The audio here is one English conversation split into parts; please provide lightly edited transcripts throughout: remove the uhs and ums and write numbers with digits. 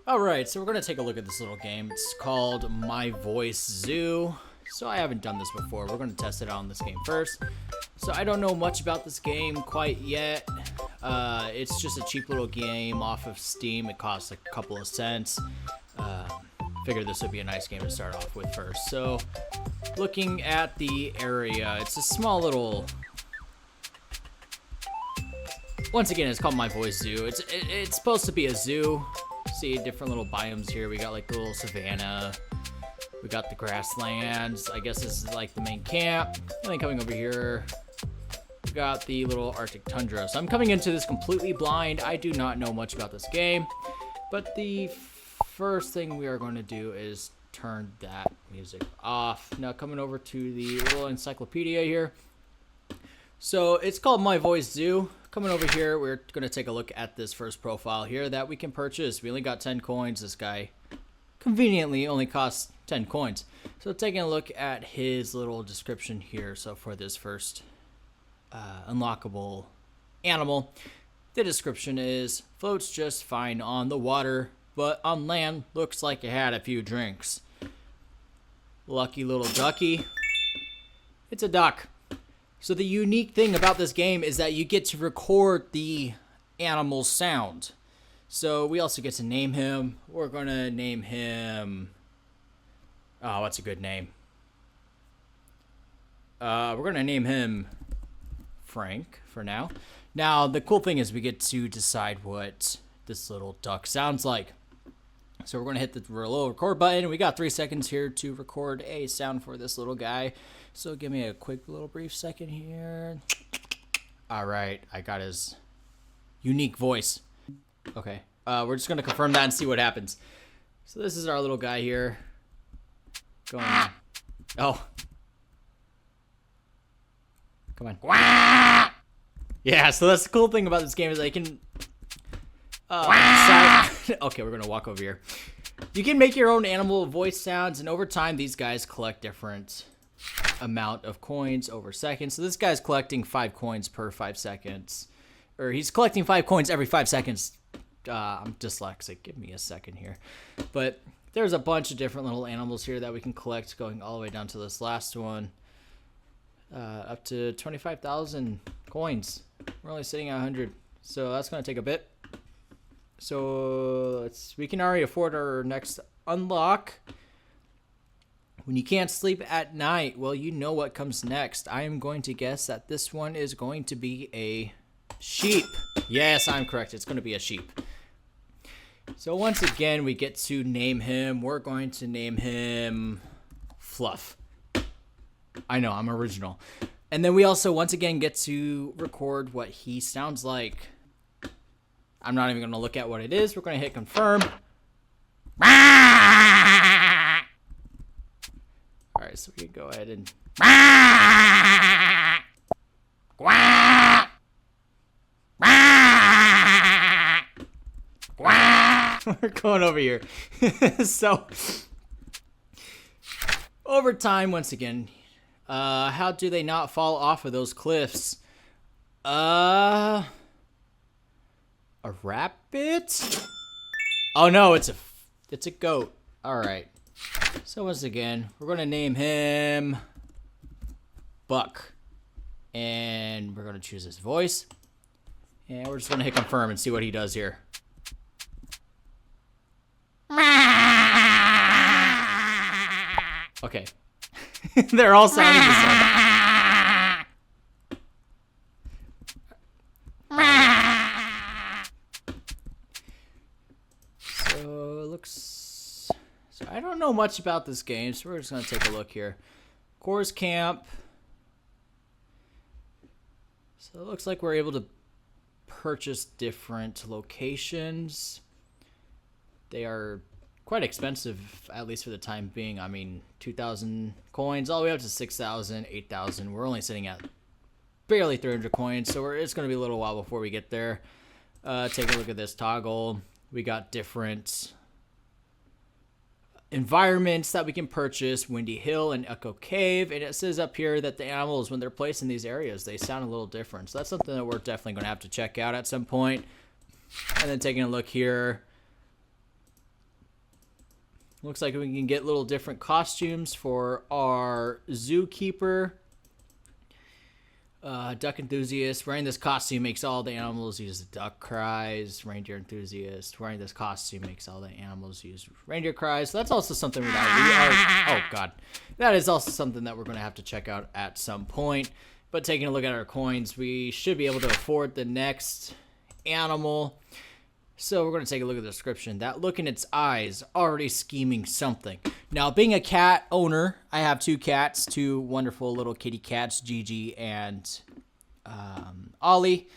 Alright, so we're going to take a look at this little game. It's called My Voice Zoo. So I haven't done this before. We're going to test it out on this game first. So I don't know much about this game quite yet. It's just a cheap little game off of Steam. It costs a couple of cents. Figured this would be a nice game to start off with first. So looking at the area, it's a small little... Once again, it's called My Voice Zoo. It's supposed to be a zoo. See different little biomes here. We got like the little savanna. We got the grasslands. I guess this is like the main camp. And then coming over here, we got the little Arctic tundra. So I'm coming into this completely blind. I do not know much about this game. But the first thing we are going to do is turn that music off. Now coming over to the little encyclopedia here. So it's called My Voice Zoo. Coming over here, we're going to take a look at this first profile here that we can purchase. We only got 10 coins. This guy conveniently only costs 10 coins. So taking a look at his little description here. So for this first unlockable animal, the description is, floats just fine on the water, but on land looks like it had a few drinks. Lucky little ducky. It's a duck. So the unique thing about this game is that you get to record the animal's sound. So we also get to name him. We're going to name him... Oh, what's a good name? We're going to name him Frank for now. Now, the cool thing is we get to decide what this little duck sounds like. So we're going to hit the little record button. We got 3 seconds here to record a sound for this little guy. So give me a quick little brief second here. All right, I got his unique voice. Okay, we're just going to confirm that and see what happens. So this is our little guy here. Going on. Oh. Come on. Yeah, so that's the cool thing about this game is that you can... Okay, we're gonna walk over here. You can make your own animal voice sounds, and over time, these guys collect different amount of coins over seconds. So this guy's collecting 5 coins per 5 seconds, or he's collecting 5 coins every 5 seconds. I'm dyslexic. Give me a second here. But there's a bunch of different little animals here that we can collect, going all the way down to this last one, up to 25,000 coins. We're only sitting at 100, so that's gonna take a bit. So we can already afford our next unlock. When you can't sleep at night, well, you know what comes next. I am going to guess that this one is going to be a sheep. Yes, I'm correct. It's going to be a sheep. So once again, we get to name him. We're going to name him Fluff. I know, I'm original. And then we also, once again, get to record what he sounds like. I'm not even going to look at what it is. We're going to hit confirm. All right, so we can go ahead and... We're going over here. So, over time, once again, how do they not fall off of those cliffs? A rabbit? Oh no, it's a goat. All right. So once again, we're gonna name him Buck, and we're gonna choose his voice, and we're just gonna hit confirm and see what he does here. Okay, they're all sounding the same. So I don't know much about this game, so we're just going to take a look here. Coors Camp. So it looks like we're able to purchase different locations. They are quite expensive, at least for the time being. I mean, 2,000 coins all the way up to 6,000, 8,000. We're only sitting at barely 300 coins, so it's going to be a little while before we get there. Take a look at this toggle. We got different environments that we can purchase, Windy Hill and Echo Cave, and it says up here that the animals, when they're placed in these areas, they sound a little different. So that's something that we're definitely going to have to check out at some point. And then taking a look here, Looks like we can get little different costumes for our zookeeper. Duck enthusiast. Wearing this costume makes all the animals use duck cries. Reindeer enthusiast. Wearing this costume makes all the animals use reindeer cries. So that's also something that we are... Oh, God. That is also something that we're going to have to check out at some point. But taking a look at our coins, we should be able to afford the next animal. So we're going to take a look at the description. That look in its eyes, already scheming something. Now, being a cat owner, I have 2 cats, 2 wonderful little kitty cats, Gigi and Ollie.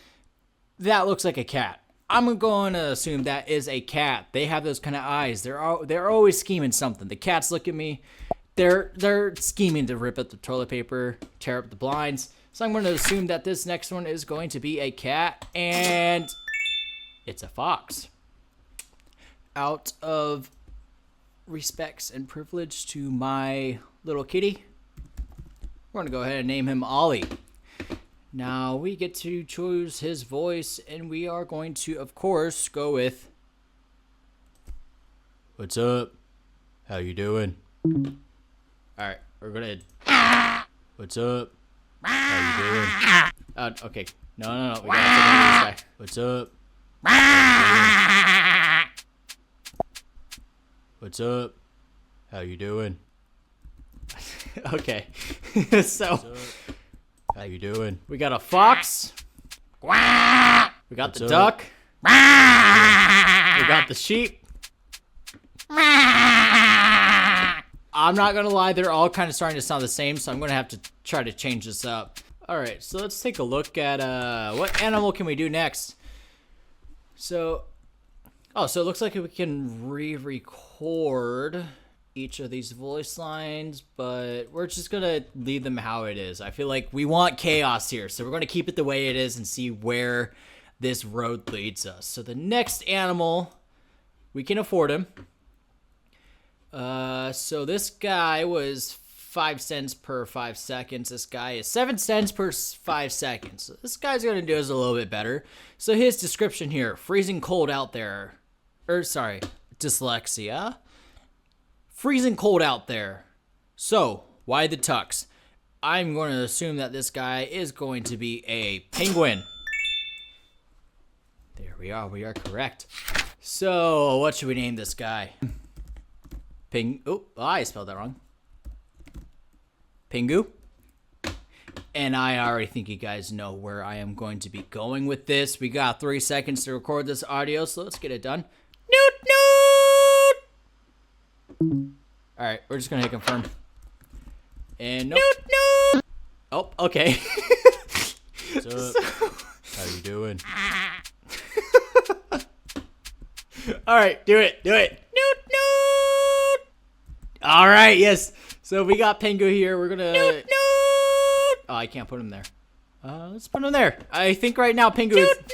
That looks like a cat. I'm going to assume that is a cat. They have those kind of eyes. They're always scheming something. The cats look at me. They're scheming to rip up the toilet paper, tear up the blinds. So I'm going to assume that this next one is going to be a cat, and it's a fox. Out of respects and privilege to my little kitty, we're going to go ahead and name him Ollie. Now we get to choose his voice, and we are going to, of course, go with, "What's up? How you doing?" Alright, we're going to, "What's up? How you doing?" Okay. No. We got to take this guy. "What's up? What's up? How you doing?" Okay. So, "How you doing?" We got a fox. We got the duck. We got the sheep. I'm not gonna lie, they're all kind of starting to sound the same, so I'm gonna have to try to change this up. Alright, so let's take a look at what animal can we do next? So it looks like we can re-record each of these voice lines, but we're just gonna leave them how it is. I feel like we want chaos here, so we're gonna keep it the way it is and see where this road leads us. So the next animal, we can afford him. So this guy was 5 cents per 5 seconds. This guy is 7 cents per 5 seconds. So this guy's gonna do us a little bit better. So his description here: freezing cold out there. Dyslexia. Freezing cold out there. So, why the tux? I'm going to assume that this guy is going to be a penguin. There we are correct. So, what should we name this guy? I spelled that wrong. Pingu. And I already think you guys know where I am going to be going with this. We got 3 seconds to record this audio, so let's get it done. Noot, noot! Alright, we're just gonna hit confirm. And nope. Noot, noot! Oh, okay. What's up? How you doing? Alright, do it. Noot, noot! Alright, yes. So we got Pingu here. We're gonna... Noot, noot! Oh, I can't put him there. Let's put him there. I think right now Pingu is... Noot, noot!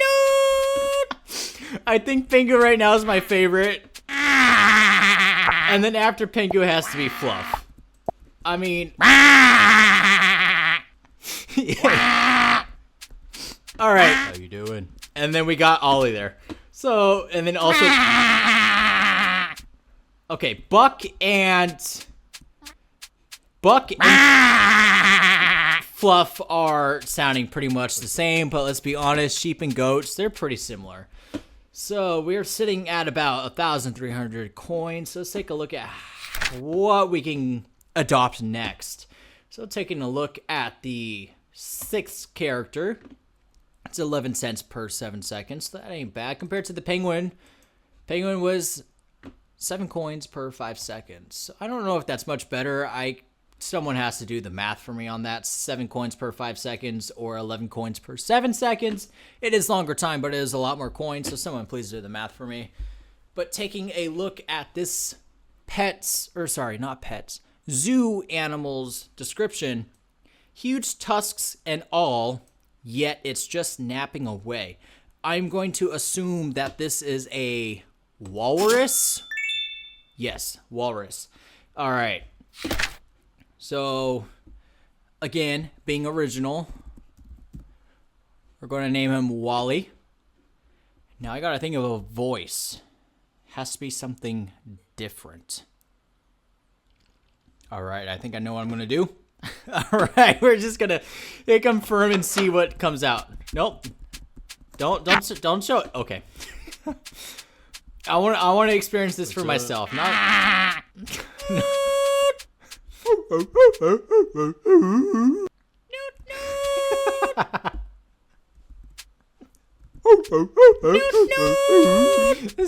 I think Pingu right now is my favorite. And then after Pingu has to be Fluff. I mean... Yeah. Alright. How you doing? And then we got Ollie there. So, and then also... Okay, Buck and Fluff are sounding pretty much the same, but let's be honest, sheep and goats, they're pretty similar. So we're sitting at about 1,300 coins. So let's take a look at what we can adopt next. So taking a look at the 6th character, it's 11 cents per 7 seconds. That ain't bad compared to the penguin. Penguin was 7 coins per 5 seconds. So I don't know if that's much better. Someone has to do the math for me on that. 7 coins per 5 seconds or 11 coins per 7 seconds. It is longer time, but it is a lot more coins. So someone please do the math for me. But taking a look at this zoo animals description, huge tusks and all, yet it's just napping away. I'm going to assume that this is a walrus. Yes, walrus. All right. So, again, being original, we're going to name him Wally. Now I got to think of a voice. Has to be something different. All right, I think I know what I'm gonna do. All right, we're just gonna hit confirm and see what comes out. Nope. Don't show it. Okay. I want to experience this for myself. Not.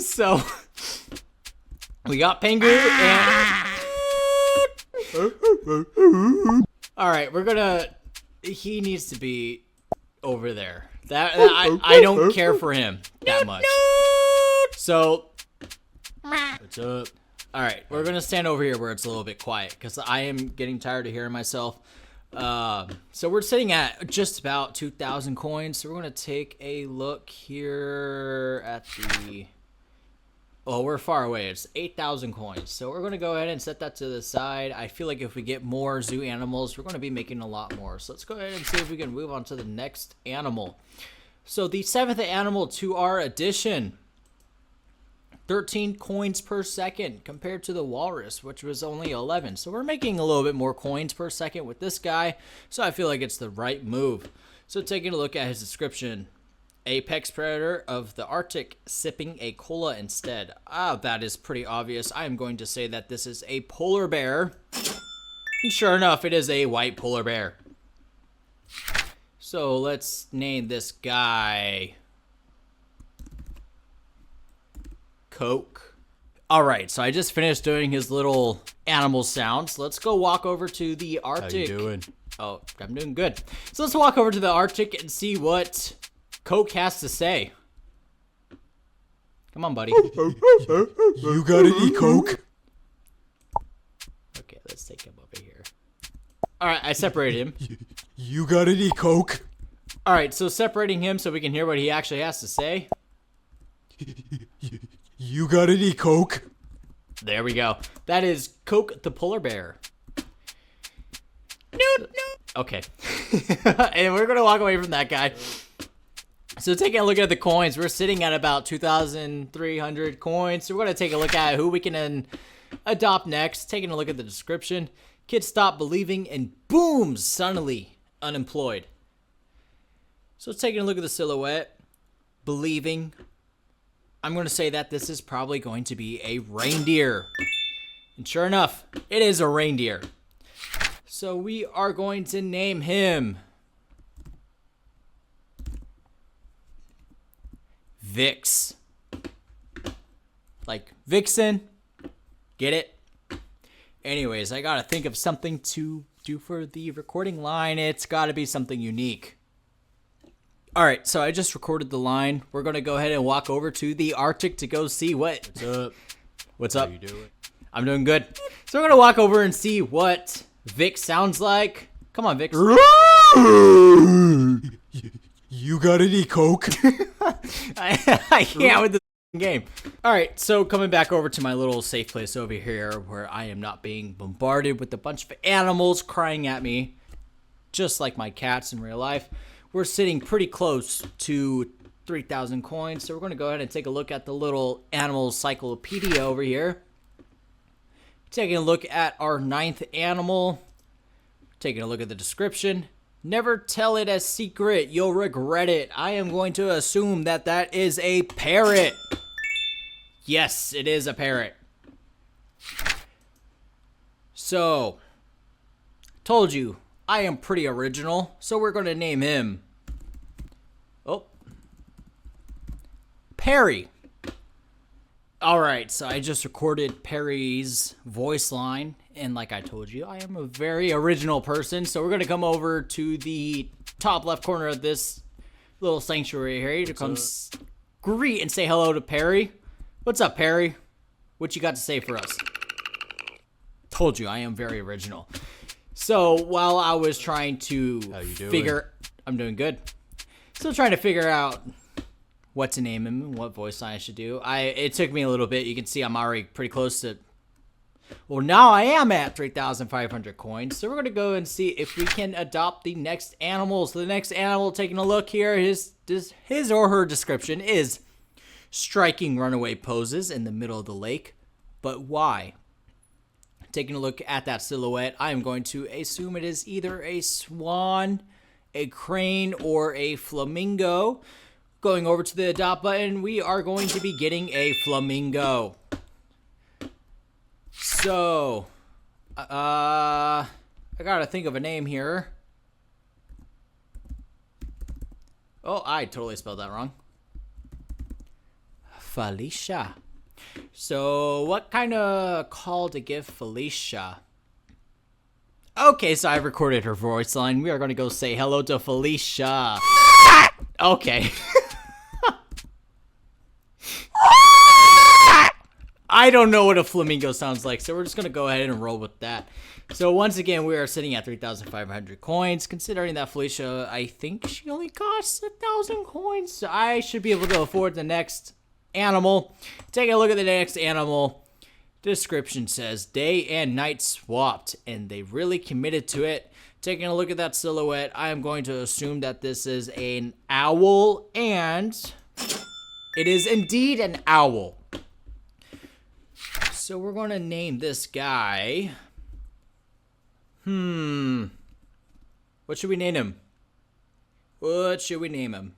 So we got Pengu and. All right, we're gonna. He needs to be over there. I don't care for him that much. So. What's up? All right, we're gonna stand over here where it's a little bit quiet because I am getting tired of hearing myself. So we're sitting at just about 2,000 coins. So we're gonna take a look here at the. Oh, we're far away. It's 8,000 coins. So we're gonna go ahead and set that to the side. I feel like if we get more zoo animals, we're gonna be making a lot more. So let's go ahead and see if we can move on to the next animal. So the 7th animal to our addition. 13 coins per second compared to the walrus, which was only 11. So we're making a little bit more coins per second with this guy. So I feel like it's the right move. So taking a look at his description, apex predator of the Arctic, sipping a cola instead. That is pretty obvious. I am going to say that this is a polar bear. And sure enough, it is a white polar bear. So let's name this guy Coke. All right, so I just finished doing his little animal sounds. Let's go walk over to the Arctic. How you doing? Oh, I'm doing good. So let's walk over to the Arctic and see what Coke has to say. Come on, buddy. You got any Coke? Okay, let's take him over here. All right, I separated him. You got any Coke? All right, so separating him so we can hear what he actually has to say. You got any Coke? There we go. That is Coke the polar bear. Okay. And we're going to walk away from that guy. So taking a look at the coins, we're sitting at about 2,300 coins. So we're going to take a look at who we can adopt next. Taking a look at the description. Kids stop believing and boom, suddenly unemployed. So taking a look at the silhouette. Believing. I'm going to say that this is probably going to be a reindeer. And sure enough, it is a reindeer. So we are going to name him Vix. Like Vixen. Get it? Anyways, I gotta think of something to do for the recording line. It's gotta be something unique. Alright, so I just recorded the line. We're gonna go ahead and walk over to the Arctic to go see what... What's up? What's up? How you doing? I'm doing good. So we're gonna walk over and see what Vix sounds like. Come on, Vix. You got any Coke? I can't with the game. All right, so coming back over to my little safe place over here where I am not being bombarded with a bunch of animals crying at me, just like my cats in real life. We're sitting pretty close to 3,000 coins, so we're going to go ahead and take a look at the little animal encyclopedia over here. Taking a look at our 9th animal. Taking a look at the description. Never tell it a secret. You'll regret it. I am going to assume that that is a parrot. Yes, it is a parrot. So, told you, I am pretty original. So we're going to name him. Oh. Perry. Alright, so I just recorded Perry's voice line, and like I told you, I am a very original person, so we're going to come over to the top left corner of this little sanctuary here to come greet and say hello to Perry. What's up, Perry? What you got to say for us? Told you, I am very original. So, while I was trying to How you doing? I'm doing good. Still trying to figure out what to name him and what voice line I should do. It took me a little bit. You can see I'm already pretty close to... Well, now I am at 3,500 coins. So we're going to go and see if we can adopt the next animal. So the next animal, taking a look here, his or her description is striking runaway poses in the middle of the lake. But why? taking a look at that silhouette, I am going to assume it is either a swan, a crane, or a flamingo. Going over to the adopt button, we are going to be getting a flamingo. So, I gotta think of a name here. Oh, I totally spelled that wrong. Felicia. So, what kind of call to give Felicia? Okay, so I've recorded her voice line. We are going to go say hello to Felicia. Okay. I don't know what a flamingo sounds like, so we're just going to go ahead and roll with that. So once again, we are sitting at 3,500 coins. Considering that Felicia, I think she only costs 1,000 coins, so I should be able to afford the next animal. Take a look at the next animal. Description says day and night swapped, and they really committed to it. Taking a look at that silhouette, I am going to assume that this is an owl, and it is indeed an owl. So we're going to name this guy. What should we name him? What should we name him?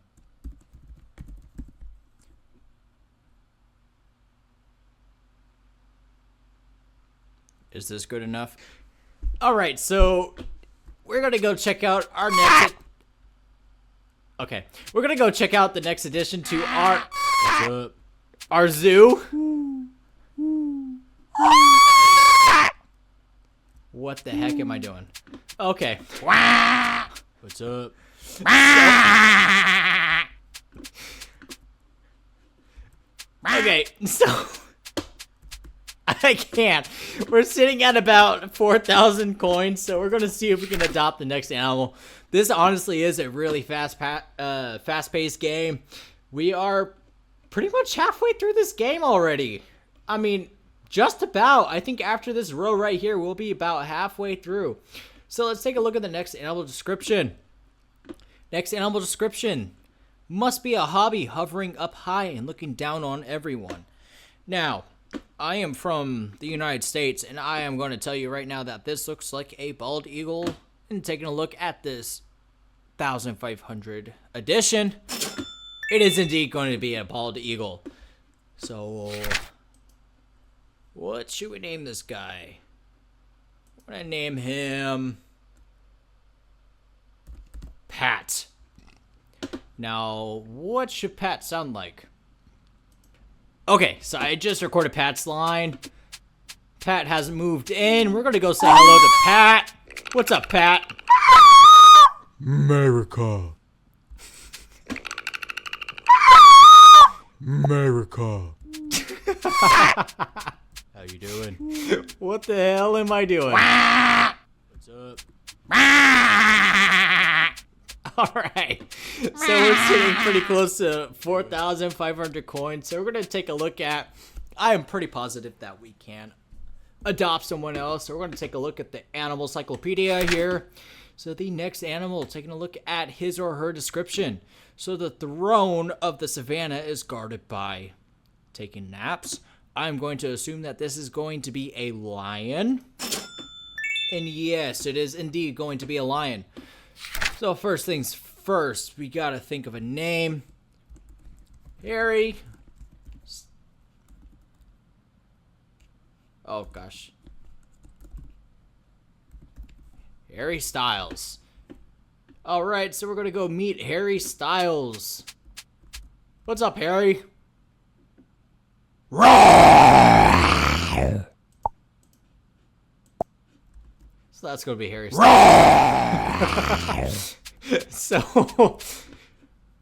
Is this good enough? All right, so we're going to go check out our next... Okay, we're going to go check out the next addition to our zoo. What the heck am I doing? Okay. What's up? Okay, so I can't. We're sitting at about 4,000 coins, so we're gonna see if we can adopt the next animal. This honestly is a really fast-paced game. We are pretty much halfway through this game already. I mean, just about. I think after this row right here, we'll be about halfway through. So let's take a look at the next animal description. Next animal description. Must be a hobby hovering up high and looking down on everyone. Now, I am from the United States, and I am going to tell you right now that this looks like a bald eagle. And taking a look at this 1,500 edition, it is indeed going to be a bald eagle. So, what should we name this guy? I'm going to name him Pat. Now, what should Pat sound like? Okay, so I just recorded Pat's line. Pat hasn't moved in. We're going to go say hello to Pat. What's up, Pat? America. America. How you doing? What the hell am I doing? What's up? Alright, so we're sitting pretty close to 4,500 coins, so we're going to take a look at, I am pretty positive that we can adopt someone else, so we're going to take a look at the animal encyclopedia here. So the next animal, taking a look at his or her description. So the throne of the savannah is guarded by taking naps. I'm going to assume that this is going to be a lion. And yes, it is indeed going to be a lion. So first things first, we gotta think of a name. Harry. Oh gosh. Harry Styles. Alright, so we're gonna go meet Harry Styles. What's up, Harry? So that's gonna be Harry Styles. So,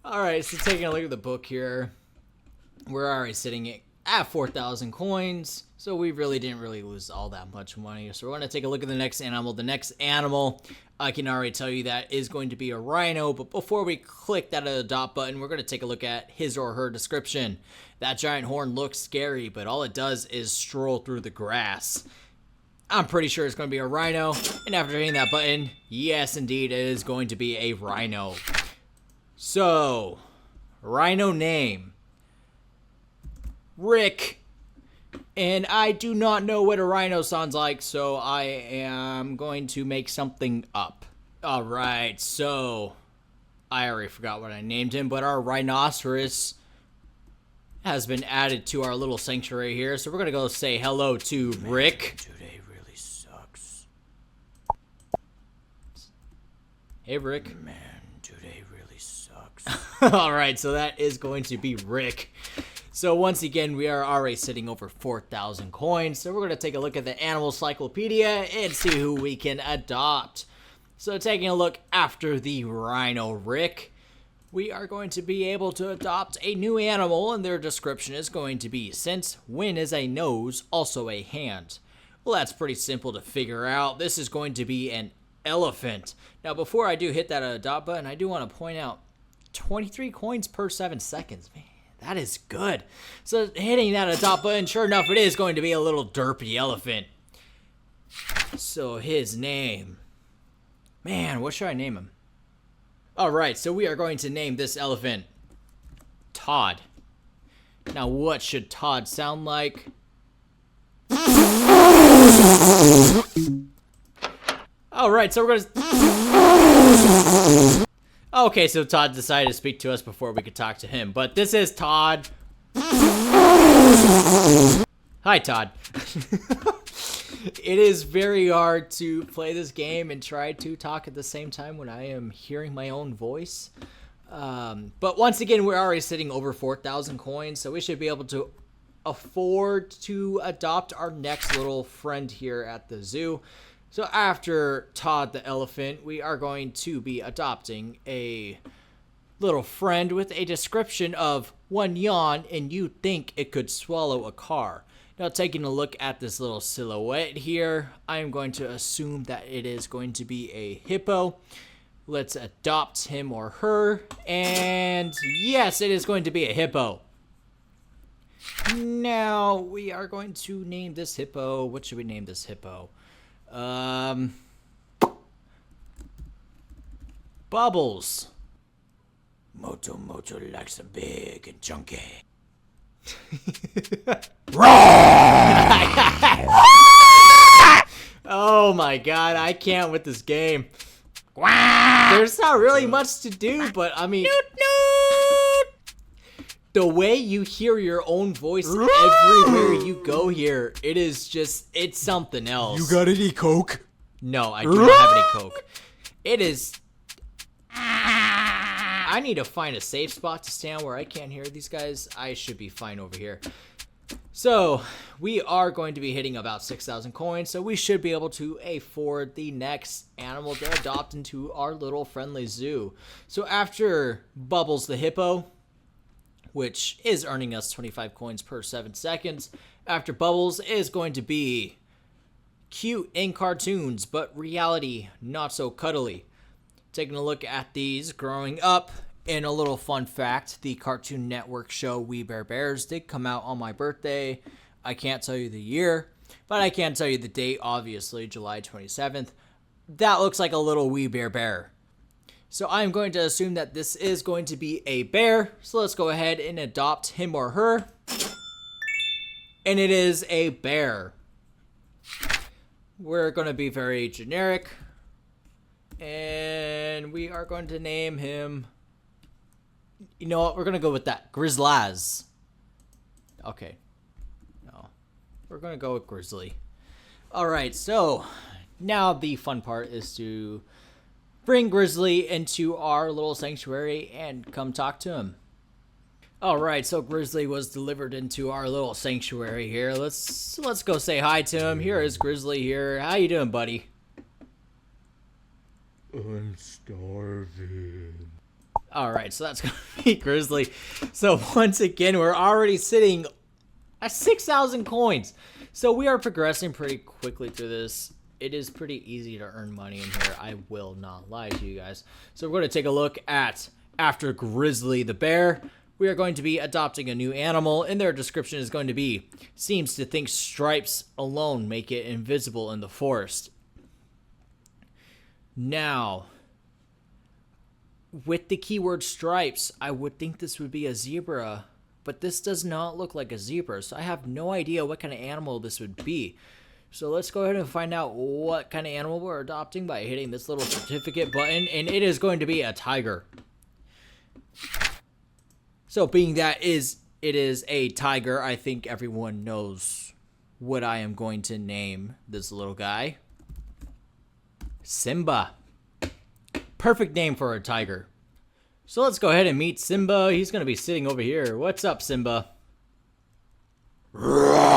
alright, so taking a look at the book here. We're already sitting at 4,000 coins. So we really didn't lose all that much money. So we're going to take a look at the next animal. The next animal, I can already tell you that is going to be a rhino. But before we click that adopt button, we're going to take a look at his or her description. That giant horn looks scary, but all it does is stroll through the grass. I'm pretty sure it's going to be a rhino. And after hitting that button, yes, indeed, it is going to be a rhino. So, rhino name. Rick. And I do not know what a rhino sounds like, so I am going to make something up. Alright, so I already forgot what I named him, but our rhinoceros has been added to our little sanctuary here. So we're going to go say hello to Rick. Today really sucks. Hey, Rick. Man, today really sucks. Alright, so that is going to be Rick. So once again, we are already sitting over 4,000 coins. So we're going to take a look at the Animal Cyclopedia and see who we can adopt. So taking a look after the Rhino Rick, we are going to be able to adopt a new animal, and their description is going to be, since when is a nose also a hand? Well, that's pretty simple to figure out. This is going to be an elephant. Now, before I do hit that adopt button, I do want to point out 23 coins per 7 seconds. Man, that is good. So hitting that adopt button, sure enough, it is going to be a little derpy elephant. So his name. Man, what should I name him? Alright, so we are going to name this elephant Todd. Now, what should Todd sound like? Alright, so we're gonna... Okay, so Todd decided to speak to us before we could talk to him. But this is Todd. Hi, Todd. It is very hard to play this game and try to talk at the same time when I am hearing my own voice. But once again, we're already sitting over 4,000 coins, so we should be able to afford to adopt our next little friend here at the zoo. So after Todd the elephant, we are going to be adopting a little friend with a description of one yawn and you think it could swallow a car. Now, taking a look at this little silhouette here, I am going to assume that it is going to be a hippo. Let's adopt him or her. And yes, it is going to be a hippo. Now, we are going to name this hippo. What should we name this hippo? Bubbles. Moto likes a big and chunky. Oh my god, I can't with this game. There's not really much to do, but I mean, the way you hear your own voice everywhere you go here, it is just, it's something else. You got any Coke? No, I do not have any Coke. It is... I need to find a safe spot to stand where I can't hear these guys. I should be fine over here. So, we are going to be hitting about 6,000 coins, so we should be able to afford the next animal to adopt into our little friendly zoo. So after Bubbles the hippo, which is earning us 25 coins per 7 seconds, after Bubbles is going to be cute in cartoons, but reality not so cuddly. Taking a look at these growing up, and a little fun fact, the Cartoon Network show We Bare Bears did come out on my birthday. I can't tell you the year, but I can tell you the date, obviously, July 27th. That looks like a little wee bear. So I'm going to assume that this is going to be a bear, so let's go ahead and adopt him or her. And it is a bear. We're going to be very generic. And we are going to name him... You know what? We're going to go with that. Grizzlaz. Okay. No. We're going to go with Grizzly. Alright, so now the fun part is to bring Grizzly into our little sanctuary and come talk to him. Alright, so Grizzly was delivered into our little sanctuary here. Let's go say hi to him. Here is Grizzly here. How you doing, buddy? I'm starving. Alright, so that's going to be Grizzly. So once again, we're already sitting at 6,000 coins. So we are progressing pretty quickly through this. It is pretty easy to earn money in here. I will not lie to you guys. So we're going to take a look at, after Grizzly the bear, we are going to be adopting a new animal. And their description is going to be, seems to think stripes alone make it invisible in the forest. Now... with the keyword stripes, I would think this would be a zebra, but this does not look like a zebra, so I have no idea what kind of animal this would be. So let's go ahead and find out what kind of animal we're adopting by hitting this little certificate button, and it is going to be a tiger. So being that it is a tiger, I think everyone knows what I am going to name this little guy. Simba. Perfect name for a tiger. So let's go ahead and meet Simba. He's going to be sitting over here. What's up, Simba? Roar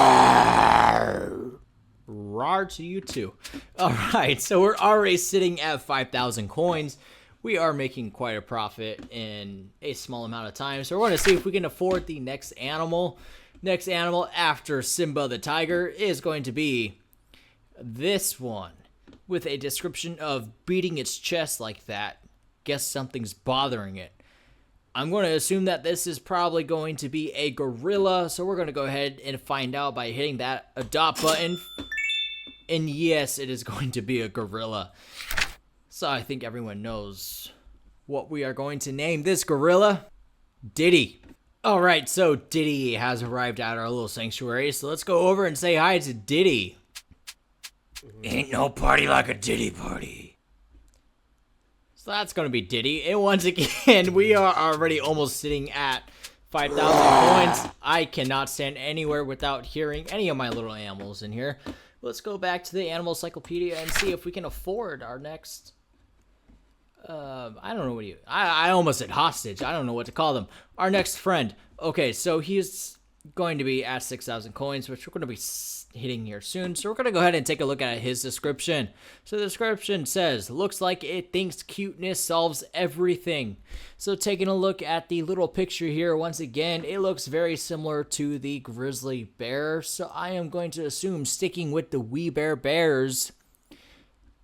to you too. Alright, so we're already sitting at 5,000 coins. We are making quite a profit in a small amount of time. So we're going to see if we can afford the next animal. Next animal after Simba the tiger is going to be this one, with a description of beating its chest like that. Guess something's bothering it. I'm going to assume that this is probably going to be a gorilla, so we're going to go ahead and find out by hitting that adopt button. And yes, it is going to be a gorilla. So I think everyone knows what we are going to name this gorilla. Diddy. Alright, so Diddy has arrived at our little sanctuary, so let's go over and say hi to Diddy. Ain't no party like a Diddy party. So that's going to be Diddy. And once again, we are already almost sitting at 5,000 coins. I cannot stand anywhere without hearing any of my little animals in here. Let's go back to the animal encyclopedia and see if we can afford our next... I don't know what I almost said hostage. I don't know what to call them. Our next friend. Okay, so he's going to be at 6,000 coins, which we're going to be hitting here soon. So we're going to go ahead and take a look at his description. So the description says, looks like it thinks cuteness solves everything. So taking a look at the little picture here, once again, it looks very similar to the grizzly bear. So I am going to assume, sticking with the We Bare Bears,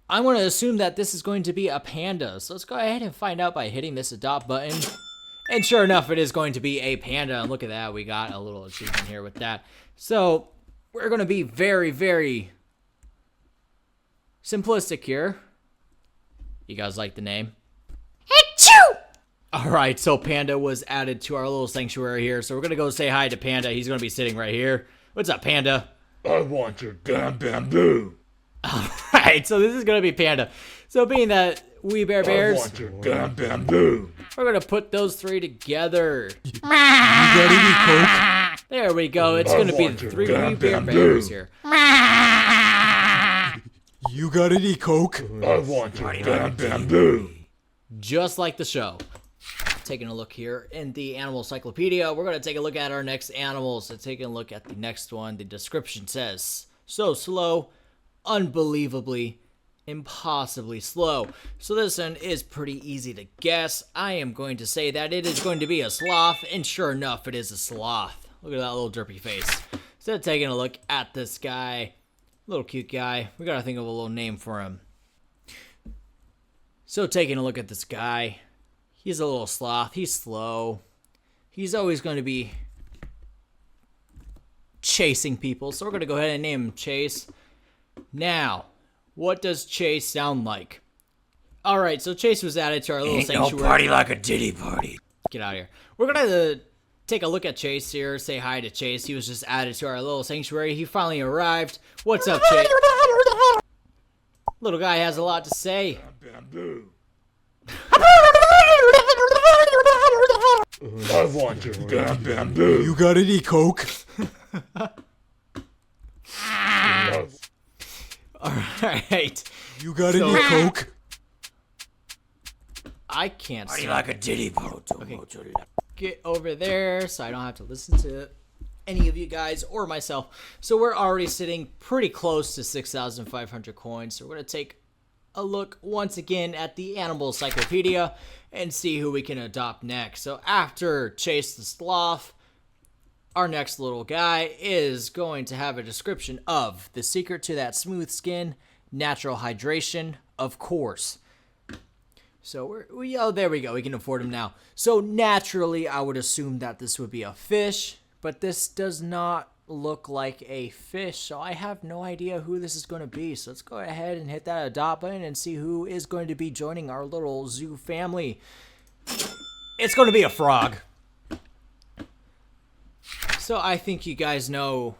I'm going to assume that this is going to be a panda. So let's go ahead and find out by hitting this adopt button. And sure enough, it is going to be a panda. And look at that. We got a little achievement here with that. So we're going to be very, very simplistic here. You guys like the name? Achoo! Alright, so Panda was added to our little sanctuary here. So we're going to go say hi to Panda. He's going to be sitting right here. What's up, Panda? I want your damn bamboo. Alright, so this is going to be Panda. So being that We Bare Bears, I want your damn bamboo. we're going to put those three together. You got any Coke? There we go. It's going to be the three We Bare Bears here. You got any Coke? I want your damn bamboo. Just like the show. Taking a look here in the animal encyclopedia, we're going to take a look at our next animals. So taking a look at the next one, the description says, so slow, unbelievably, impossibly slow. So this one is pretty easy to guess. I am going to say that it is going to be a sloth, and sure enough, it is a sloth. Look at that little derpy face. So taking a look at this guy, little cute guy, we gotta think of a little name for him. So taking a look at this guy, he's a little sloth, he's slow. He's always going to be chasing people, so we're gonna go ahead and name him Chase. Now, what does Chase sound like? Alright, so Chase was added to our little sanctuary. No party like a Diddy party. Get out of here. We're gonna take a look at Chase here, say hi to Chase. He was just added to our little sanctuary. He finally arrived. What's up, Chase? Little guy has a lot to say. Bamboo. I want your damn bamboo. You got any Coke? Alright. You got any Coke? I can't Party see. like a Diddy party. Okay. Get over there so I don't have to listen to any of you guys or myself. So we're already sitting pretty close to 6,500 coins. So we're going to take a look once again at the animal encyclopedia and see who we can adopt next. So after Chase the Sloth, our next little guy is going to have a description of the secret to that smooth skin, natural hydration, of course. So oh, there we go. We can afford him now. So naturally, I would assume that this would be a fish, but this does not look like a fish. So I have no idea who this is going to be. So let's go ahead and hit that adopt button and see who is going to be joining our little zoo family. It's going to be a frog. So I think you guys know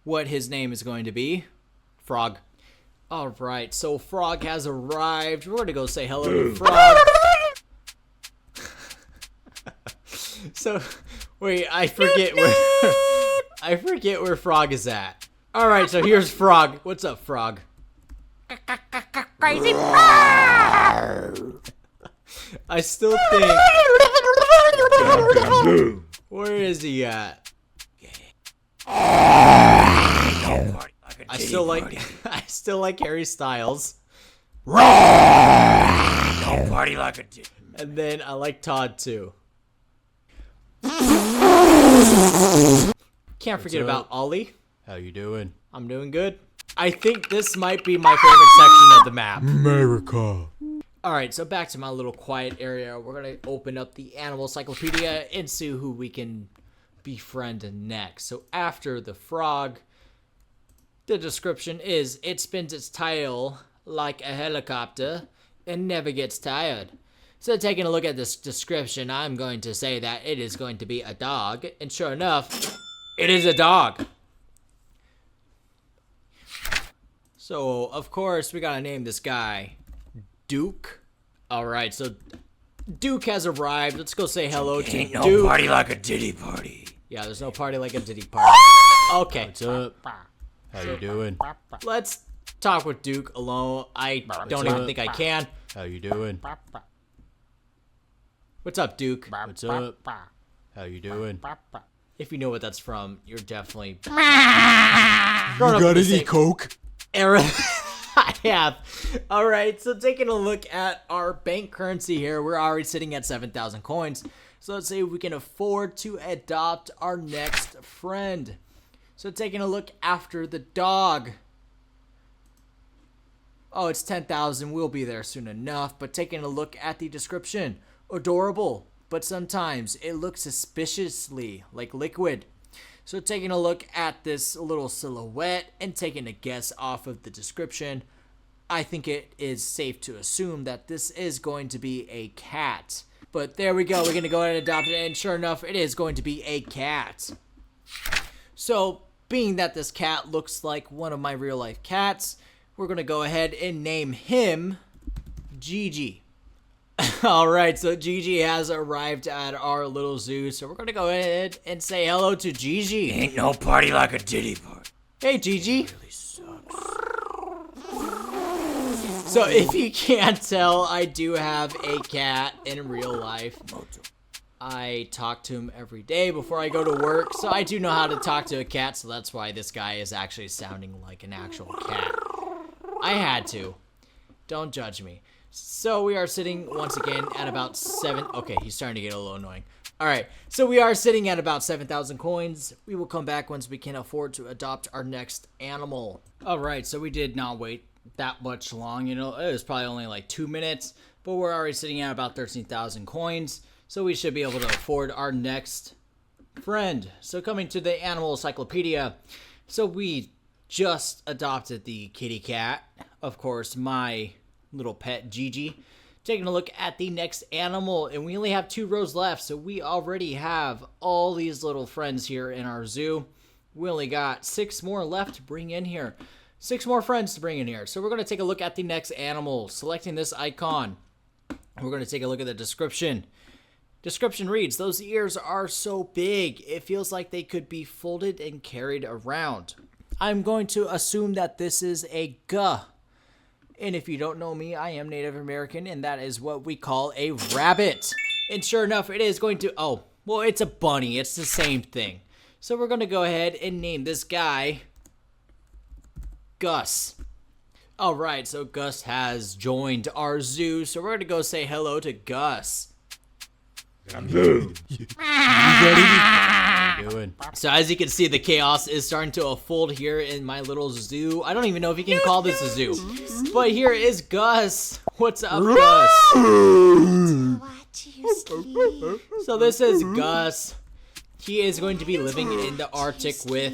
what his name is going to be. Frog. Alright, so Frog has arrived. We're gonna go say hello to Frog. So, wait, I forget where Frog is at. Alright, so here's Frog. What's up, Frog? Crazy. I still think... Bamboo. Where is he at? Party like a I titty still party. like I still like Harry Styles. Party like a titty. And then I like Todd too. Can't forget about Ollie. How you doing? I'm doing good. I think this might be my favorite section of the map. America. Alright, so back to my little quiet area. We're gonna open up the animal encyclopedia and see who we can befriend next. So after the frog, the description is, it spins its tail like a helicopter and never gets tired. So taking a look at this description, I'm going to say that it is going to be a dog. And sure enough, it is a dog. So, of course, we gotta name this guy Duke. Alright, so Duke has arrived. Let's go say hello to Ain't no Duke. party like a titty party. Yeah, there's no party like a Diddy party. Okay, What's up? How you doing? let's talk with Duke alone. I don't even think I can. How you doing? What's up, Duke? What's up? How you doing? If you know what that's from, you're definitely You got any coke? era. I have. All right, so taking a look at our bank currency here, we're already sitting at 7,000 coins. So let's see if we can afford to adopt our next friend. So taking a look after the dog. Oh, it's 10,000. We'll be there soon enough. But taking a look at the description. Adorable, but sometimes it looks suspiciously like liquid. So taking a look at this little silhouette and taking a guess off of the description, I think it is safe to assume that this is going to be a cat. But there we go. We're going to go ahead and adopt it. And sure enough, it is going to be a cat. So being that this cat looks like one of my real life cats, we're going to go ahead and name him Gigi. Alright, so Gigi has arrived at our little zoo. So we're going to go ahead and say hello to Gigi. Ain't no party like a titty party. Hey, Gigi. So if you can't tell, I do have a cat in real life. I talk to him every day before I go to work, so I do know how to talk to a cat, so that's why this guy is actually sounding like an actual cat. I had to. Don't judge me. So we are sitting once again at about 7. Okay, he's starting to get a little annoying. Alright, so we are sitting at about 7,000 coins. We will come back once we can afford to adopt our next animal. Alright, so we did not wait that much long. You know, it was probably only like 2 minutes, but we're already sitting at about 13,000 coins. So we should be able to afford our next friend. So coming to the animal encyclopedia. So we just adopted the kitty cat. Of course, my little pet Gigi. Taking a look at the next animal, and we only have 2 rows left, so we already have all these little friends here in our zoo. We only got 6 more left to bring in here. 6 more friends to bring in here. So we're going to take a look at the next animal, selecting this icon. We're going to take a look at the description. Description reads, those ears are so big, it feels like they could be folded and carried around. I'm going to assume that this is a guh. And if you don't know me, I am Native American, and that is what we call a rabbit. And sure enough, it is going to, oh, well, it's a bunny. It's the same thing. So we're going to go ahead and name this guy Gus. All right, so Gus has joined our zoo, so we're going to go say hello to Gus. Bamboo. How you doing? So as you can see, the chaos is starting to unfold here in my little zoo. I don't even know if you can call this a zoo. But here is Gus. What's up, Gus? Watch you sleep. So this is Gus. He is going to be living in the Arctic with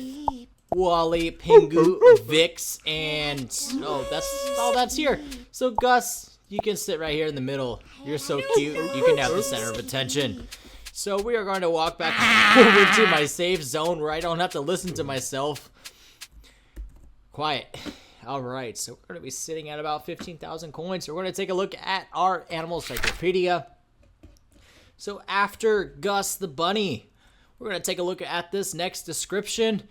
Wally, Pingu, Vix, and oh, that's all that's here. So Gus, you can sit right here in the middle. You're so cute. You can have the center of attention. So we are going to walk back over to my safe zone where I don't have to listen to myself. Quiet. All right, so we're going to be sitting at about 15,000 coins. So we're going to take a look at our animal encyclopedia. So after Gus the bunny, we're going to take a look at this next description.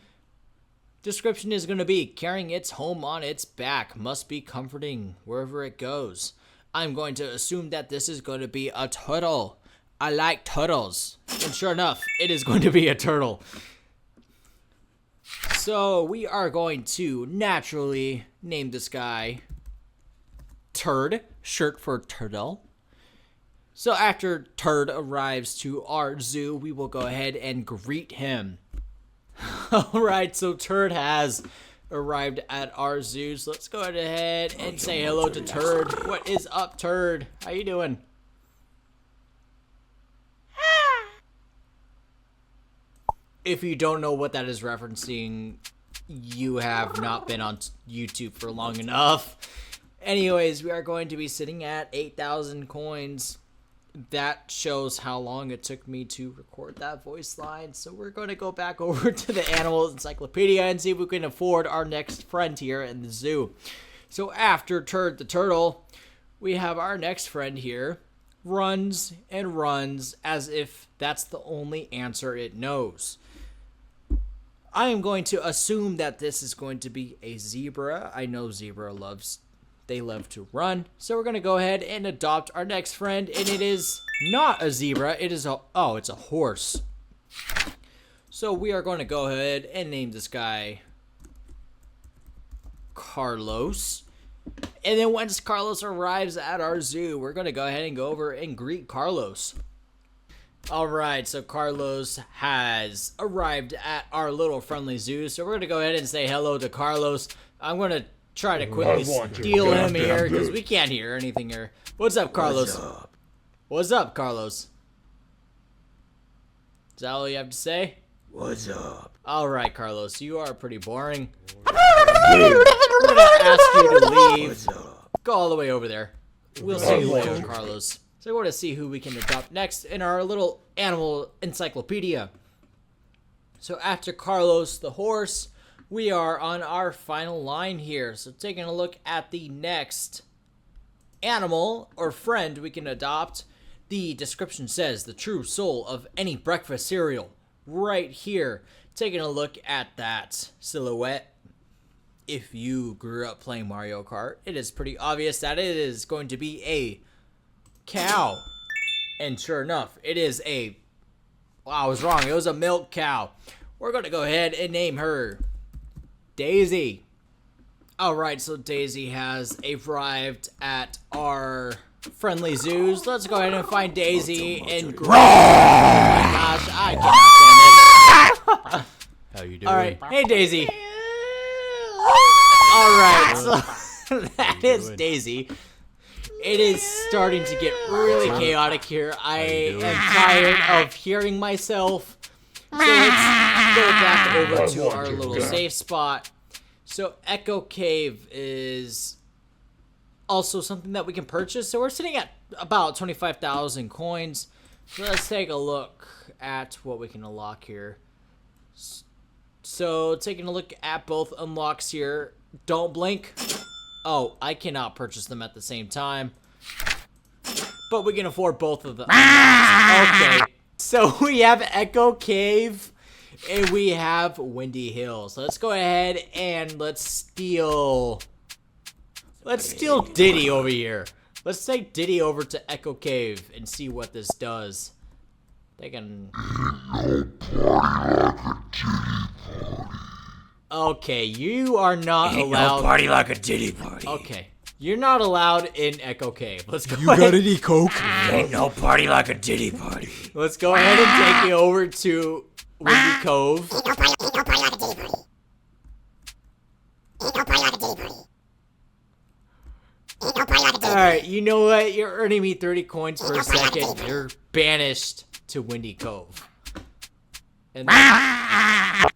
Description is going to be carrying its home on its back, must be comforting wherever it goes. I'm going to assume that this is going to be a turtle. I like turtles. And sure enough, it is going to be a turtle. So we are going to naturally name this guy Turd, short for turtle. So after Turd arrives to our zoo, we will go ahead and greet him. Alright, so Turd has arrived at our zoo. So let's go ahead and say hello to Turd. What is up, Turd? How you doing? If you don't know what that is referencing, you have not been on YouTube for long enough. Anyways, we are going to be sitting at 8,000 coins. That shows how long it took me to record that voice line. So we're going to go back over to the Animal Encyclopedia and see if we can afford our next friend here in the zoo. So after Turd the turtle, we have our next friend here. Runs and runs as if that's the only answer it knows. I am going to assume that this is going to be a zebra. I know zebra they love to run. So we're going to go ahead and adopt our next friend. And it is not a zebra. It is it's a horse. So we are going to go ahead and name this guy Carlos. And then once Carlos arrives at our zoo, we're going to go ahead and go over and greet Carlos. Alright, so Carlos has arrived at our little friendly zoo. So we're going to go ahead and say hello to Carlos. I'm going to try to quickly steal him here because we can't hear anything here. What's up, Carlos? What's up, Carlos? Is that all you have to say? What's up? Alright, Carlos, you are pretty boring. We're going to ask you to leave. What's up? Go all the way over there. We'll see you later, Carlos. So we're going to see who we can adopt next in our little animal encyclopedia. So after Carlos the horse, we are on our final line here. So taking a look at the next animal or friend we can adopt. The description says the true soul of any breakfast cereal. Right here. Taking a look at that silhouette. If you grew up playing Mario Kart, it is pretty obvious that it is going to be a cow. And sure enough, it is a... Wow, I was wrong. It was a milk cow. We're going to go ahead and name her Daisy. Alright, so Daisy has arrived at our friendly zoos. Let's go ahead and find Daisy and... Oh my gosh, I cannot stand it. How you doing? Alright, hey Daisy. Alright, so that is Daisy. It is starting to get really chaotic here. I am tired of hearing myself. So let's go back over to our little safe spot. So Echo Cave is also something that we can purchase. So we're sitting at about 25,000 coins. So let's take a look at what we can unlock here. So taking a look at both unlocks here. Don't blink. Oh, I cannot purchase them at the same time. But we can afford both of them. Okay. So we have Echo Cave and we have Windy Hill. So let's go ahead and let's steal Diddy over here. Let's take Diddy over to Echo Cave and see what this does. They can... Okay, you are not Ain't allowed... no party like a Diddy party. Okay. You're not allowed in Echo Cave. Let's go You got ahead. any coke? Ain't no party like a Diddy party. Let's go ahead and take you over to Windy Cove. Alright, you know what? You're earning me 30 coins per second. You're banished to Windy Cove. And then,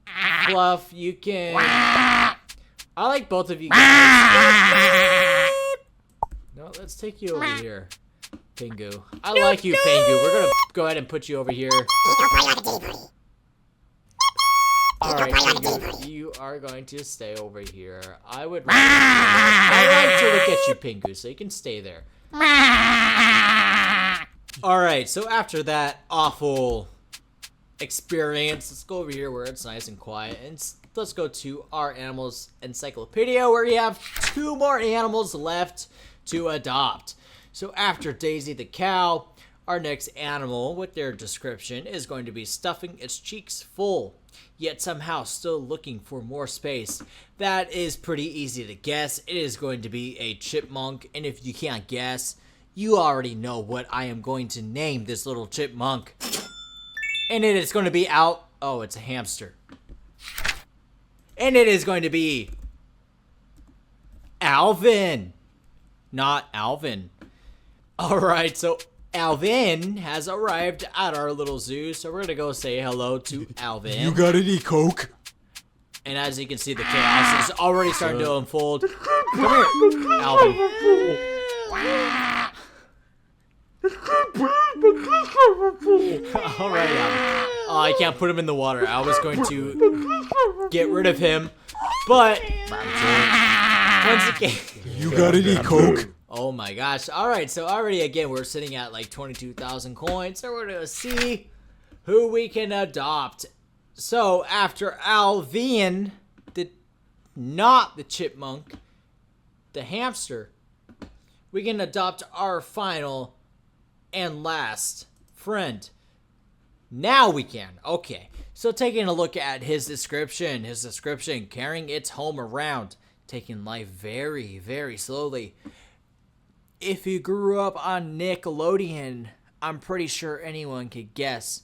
Fluff, you can... I like both of you guys. No, let's take you over here. Pingu. I like you, Pingu. We're gonna go ahead and put you over here. Alright, Pingu, you are going to stay over here. I like to look at you, Pingu, so you can stay there. Alright, so after that awful experience, let's go over here where it's nice and quiet, and let's go to our animals encyclopedia, where we have 2 more animals left to adopt. So after Daisy the cow, our next animal with their description is going to be stuffing its cheeks full, yet somehow still looking for more space. That is pretty easy to guess. It is going to be a chipmunk, and if you can't guess, you already know what I am going to name this little chipmunk. And it is going to be oh, it's a hamster. And it is going to be Alvin, not Alvin. Alright, so Alvin has arrived at our little zoo, so we're gonna go say hello to Alvin. You got any Coke? And as you can see, the chaos is already starting to unfold. Come here, Alvin. Alright, Alvin. Oh, I can't put him in the water. I was going to get rid of him, but once again, You got any Coke? oh my gosh. Alright, so already again, we're sitting at like 22,000 coins, so we're gonna see who we can adopt. So after Alvin, not the chipmunk, the hamster, we can adopt our final and last friend. Now we can. Okay, so taking a look at his description, carrying its home around, taking life very, very slowly. If you grew up on Nickelodeon, I'm pretty sure anyone could guess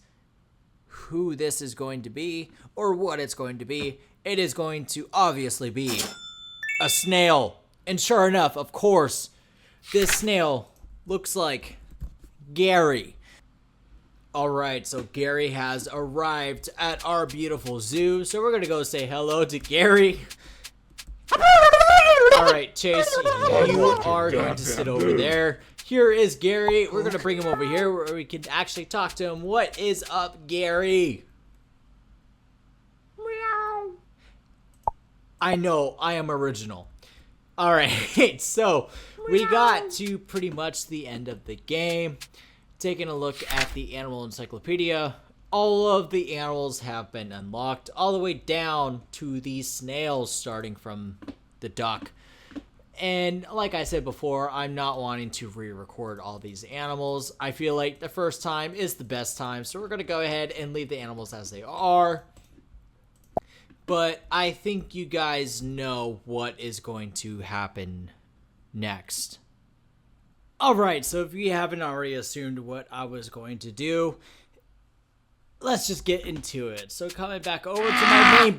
who this is going to be or what it's going to be. It is going to obviously be a snail. And sure enough, of course, this snail looks like Gary. Alright, so Gary has arrived at our beautiful zoo. So we're going to go say hello to Gary. Alright, Chase, you are going to sit over there. Here is Gary. We're going to bring him over here where we can actually talk to him. What is up, Gary? Meow. I know, I am original. Alright, so we got to pretty much the end of the game. Taking a look at the animal encyclopedia. All of the animals have been unlocked, all the way down to these snails, starting from the duck. And like I said before, I'm not wanting to re-record all these animals. I feel like the first time is the best time, so we're going to go ahead and leave the animals as they are. But I think you guys know what is going to happen next. Alright, so if you haven't already assumed what I was going to do, let's just get into it. So coming back over to my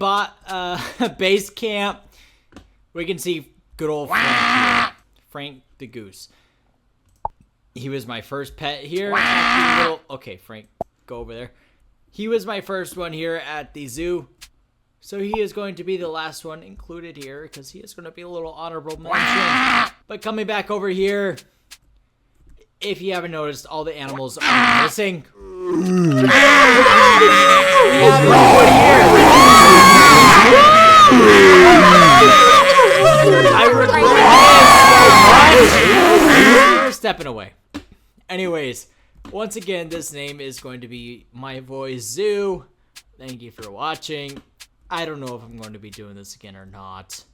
main base camp, we can see good old Frank here. Frank the goose. He was my first pet here at the little... Okay, Frank, go over there. He was my first one here at the zoo. So he is going to be the last one included here because he is going to be a little honorable mention. But coming back over here, if you haven't noticed, all the animals are missing. I regret this so much. Stepping away. Anyways, once again, this name is going to be My Voice Zoo. Thank you for watching. I don't know if I'm going to be doing this again or not.